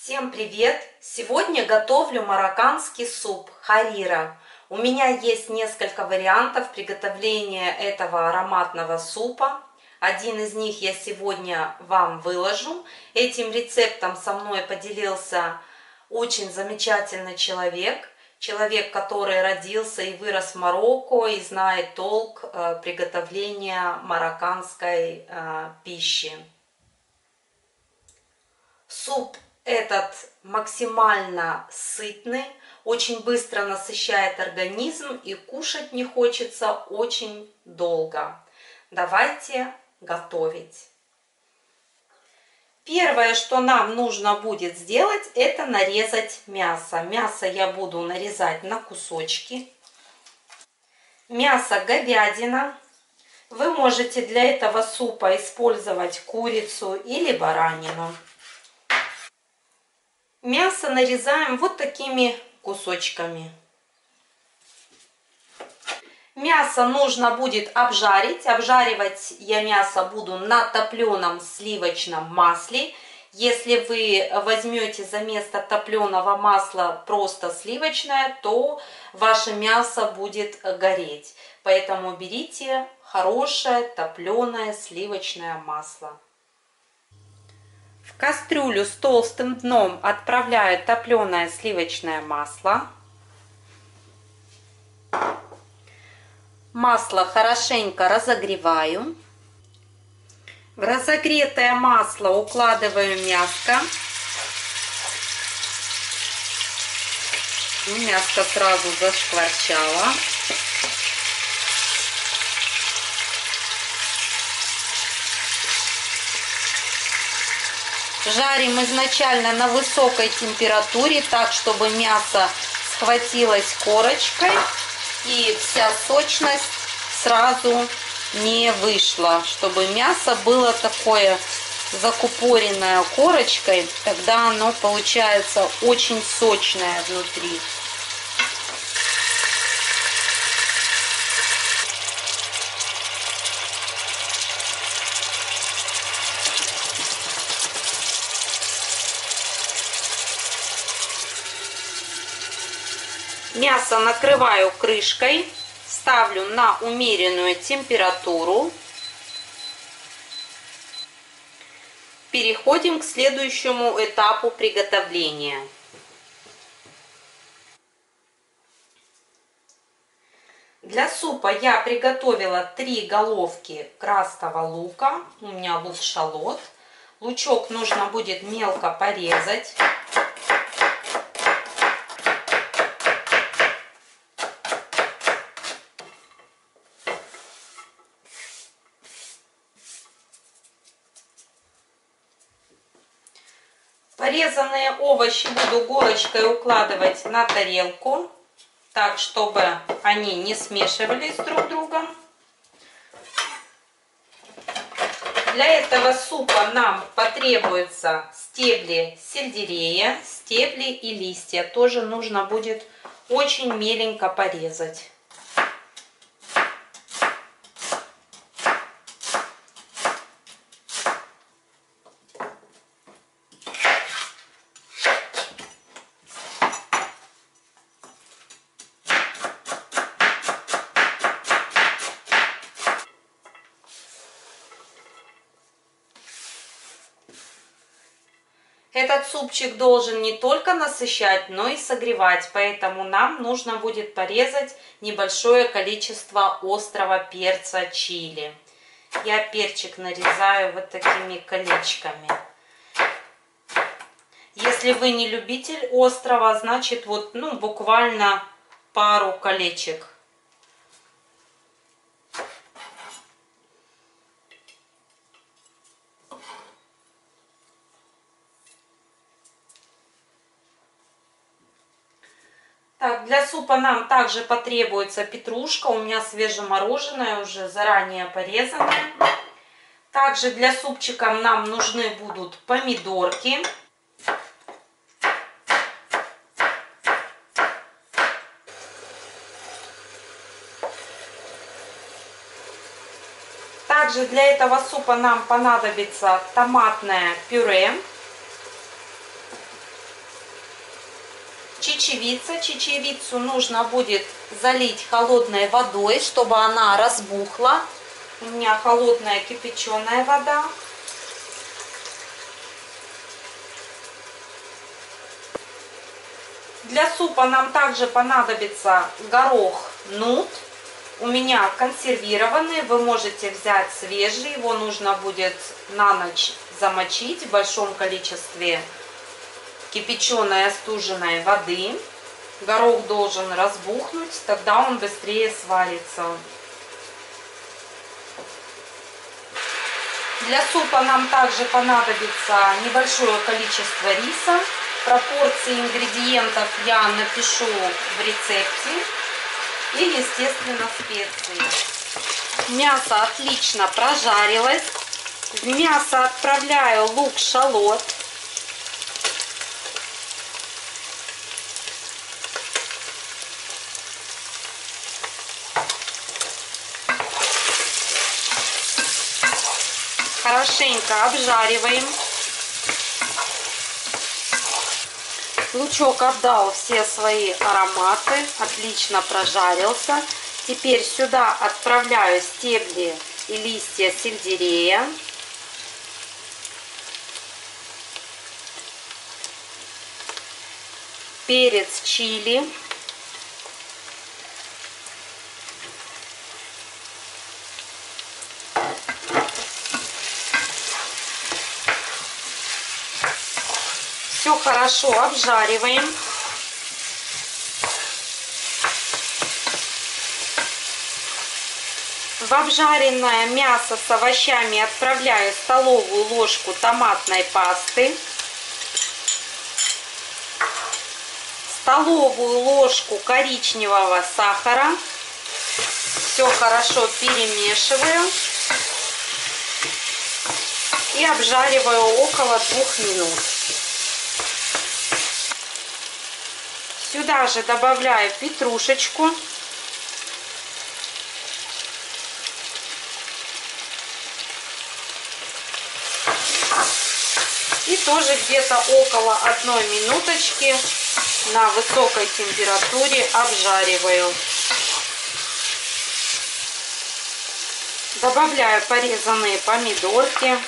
Всем привет! Сегодня готовлю марокканский суп харира. У меня есть несколько вариантов приготовления этого ароматного супа. Один из них я сегодня вам выложу. Этим рецептом со мной поделился очень замечательный человек. Человек, который родился и вырос в Марокко и знает толк приготовления марокканской пищи. Суп этот максимально сытный, очень быстро насыщает организм и кушать не хочется очень долго. Давайте готовить. Первое, что нам нужно будет сделать, это нарезать мясо. Мясо я буду нарезать на кусочки. Мясо говядина. Вы можете для этого супа использовать курицу или баранину. Мясо нарезаем вот такими кусочками. Мясо нужно будет обжарить. Обжаривать я мясо буду на топленом сливочном масле. Если вы возьмете за место топленого масла просто сливочное, то ваше мясо будет гореть. Поэтому берите хорошее топленое сливочное масло. В кастрюлю с толстым дном отправляю топленое сливочное масло. Масло хорошенько разогреваю. В разогретое масло укладываю мяско. Мяско сразу зашкварчало. Жарим изначально на высокой температуре, так, чтобы мясо схватилось корочкой и вся сочность сразу не вышла. Чтобы мясо было такое закупоренное корочкой, тогда оно получается очень сочное внутри. Мясо накрываю крышкой, ставлю на умеренную температуру. Переходим к следующему этапу приготовления. Для супа я приготовила 3 головки красного лука. У меня лук-шалот. Лучок нужно будет мелко порезать. Порезанные овощи буду горочкой укладывать на тарелку, так, чтобы они не смешивались друг с другом. Для этого супа нам потребуются стебли сельдерея, стебли и листья. Тоже нужно будет очень меленько порезать. Этот супчик должен не только насыщать, но и согревать, поэтому нам нужно будет порезать небольшое количество острого перца чили. Я перчик нарезаю вот такими колечками. Если вы не любитель острого, значит вот буквально пару колечек. Так, для супа нам также потребуется петрушка. У меня свежемороженая, уже заранее порезанная. Также для супчика нам нужны будут помидорки. Также для этого супа нам понадобится томатное пюре. чечевица. Чечевицу нужно будет залить холодной водой, чтобы она разбухла. У меня холодная кипяченая вода. Для супа нам также понадобится горох нут. У меня консервированный, вы можете взять свежий. Его нужно будет на ночь замочить в большом количестве кипяченой остуженной воды. Горох должен разбухнуть, тогда он быстрее сварится. Для супа нам также понадобится небольшое количество риса. Пропорции ингредиентов я напишу в рецепте. И, естественно, специи. Мясо отлично прожарилось. В мясо отправляю лук-шалот. Хорошенько обжариваем. Лучок отдал все свои ароматы, отлично прожарился. Теперь сюда отправляю стебли и листья сельдерея. Перец чили. Все хорошо обжариваем. В обжаренное мясо с овощами отправляю столовую ложку томатной пасты, столовую ложку коричневого сахара. Все хорошо перемешиваю и обжариваю около 2 минут. Сюда же добавляю петрушечку. И тоже где-то около 1 минуточки на высокой температуре обжариваю. Добавляю порезанные помидорки.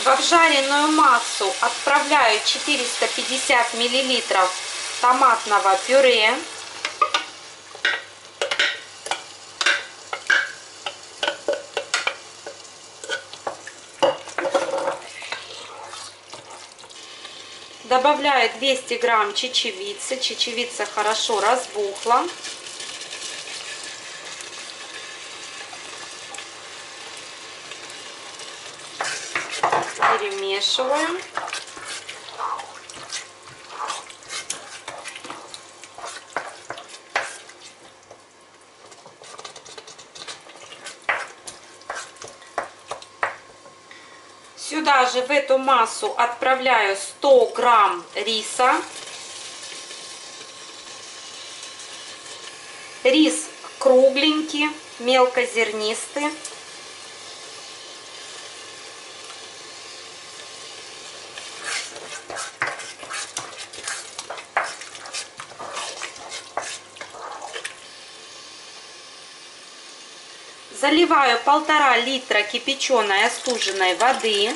В обжаренную массу отправляю 450 мл томатного пюре. Добавляю 200 грамм чечевицы. Чечевица хорошо разбухла. Перемешиваем. Сюда же в эту массу отправляю 100 грамм риса. Рис кругленький, мелкозернистый. Заливаю 1,5 литра кипяченой остуженной воды.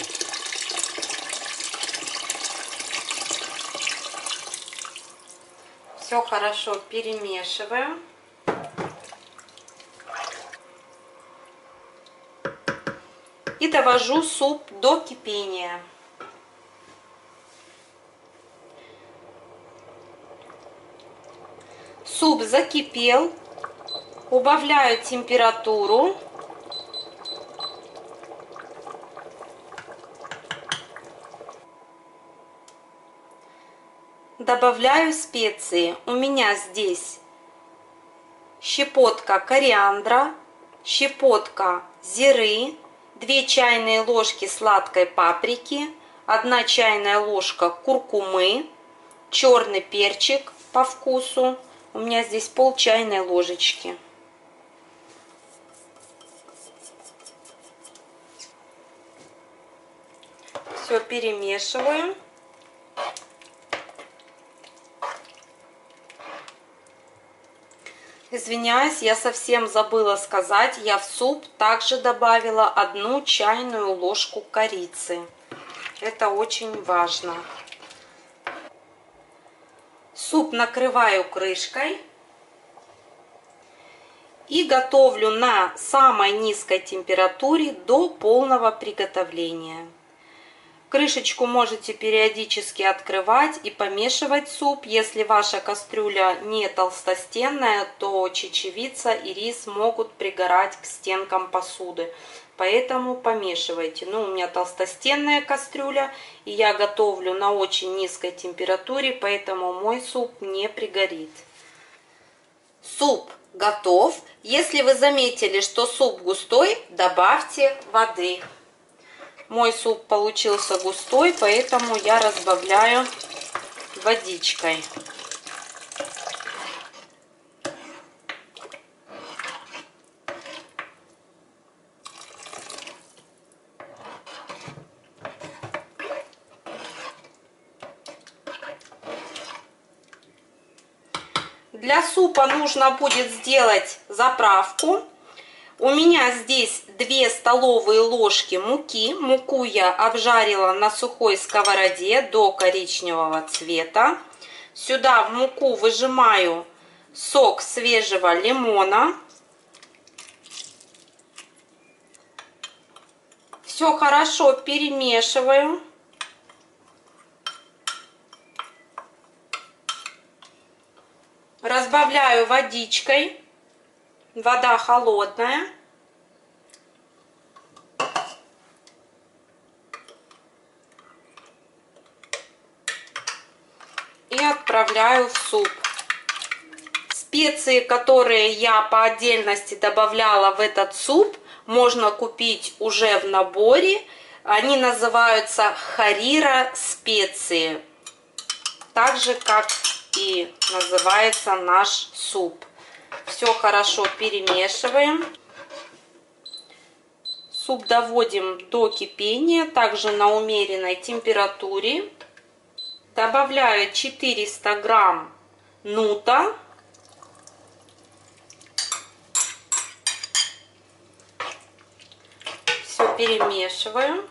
Все хорошо перемешиваю. И довожу суп до кипения. Суп закипел. Убавляю температуру. Добавляю специи. У меня здесь щепотка кориандра, щепотка зиры, 2 чайные ложки сладкой паприки, 1 чайная ложка куркумы, черный перчик по вкусу. У меня здесь пол чайной ложечки. Все перемешиваю. Извиняюсь, я совсем забыла сказать, я в суп также добавила 1 чайную ложку корицы. Это очень важно. Суп накрываю крышкой и готовлю на самой низкой температуре до полного приготовления. Крышечку можете периодически открывать и помешивать суп. Если ваша кастрюля не толстостенная, то чечевица и рис могут пригорать к стенкам посуды. Поэтому помешивайте. Ну, у меня толстостенная кастрюля, и я готовлю на очень низкой температуре, поэтому мой суп не пригорит. Суп готов. Если вы заметили, что суп густой, добавьте воды. Мой суп получился густой, поэтому я разбавляю водичкой. Для супа нужно будет сделать заправку. У меня здесь 2 столовые ложки муки. Муку я обжарила на сухой сковороде до коричневого цвета. Сюда в муку выжимаю сок свежего лимона. Все хорошо перемешиваю. Разбавляю водичкой. Вода холодная. И отправляю в суп. Специи, которые я по отдельности добавляла в этот суп, можно купить уже в наборе. Они называются Харира специи. Так же, как и называется наш суп. Все хорошо перемешиваем. Суп доводим до кипения, также на умеренной температуре. Добавляю 400 грамм нута. Все перемешиваю.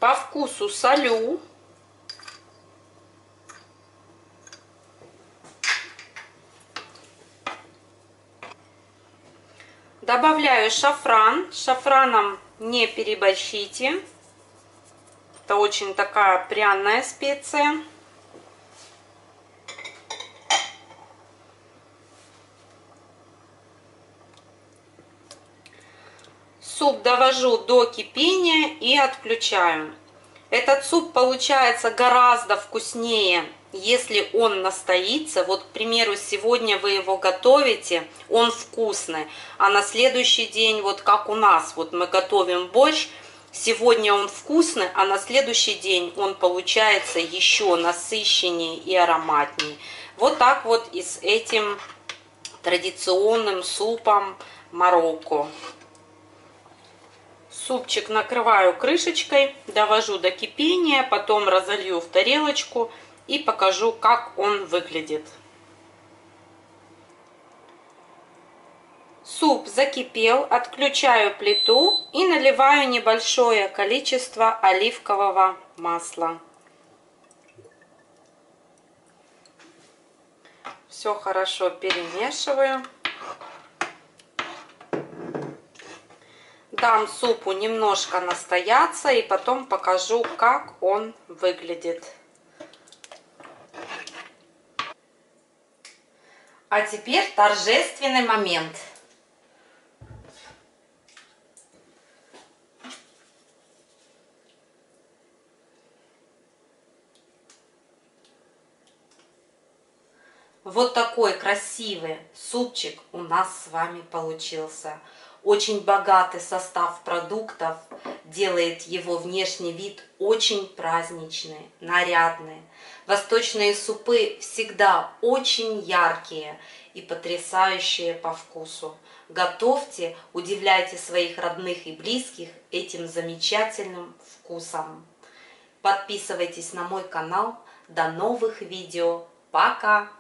По вкусу солю. Добавляю шафран. Шафраном не переборщите. Это очень такая пряная специя. Суп довожу до кипения и отключаю. Этот суп получается гораздо вкуснее, если он настоится. Вот, к примеру, сегодня вы его готовите, он вкусный. А на следующий день, вот как у нас, вот мы готовим борщ, сегодня он вкусный, а на следующий день он получается еще насыщеннее и ароматнее. Вот так вот и с этим традиционным супом Марокко. Супчик накрываю крышечкой, довожу до кипения, потом разолью в тарелочку и покажу, как он выглядит. Суп закипел, отключаю плиту и наливаю небольшое количество оливкового масла. Все хорошо перемешиваю. Дам супу немножко настояться и потом покажу, как он выглядит. А теперь торжественный момент. Вот такой красивый супчик у нас с вами получился. Очень богатый состав продуктов делает его внешний вид очень праздничный, нарядный. Восточные супы всегда очень яркие и потрясающие по вкусу. Готовьте, удивляйте своих родных и близких этим замечательным вкусом. Подписывайтесь на мой канал. До новых видео. Пока!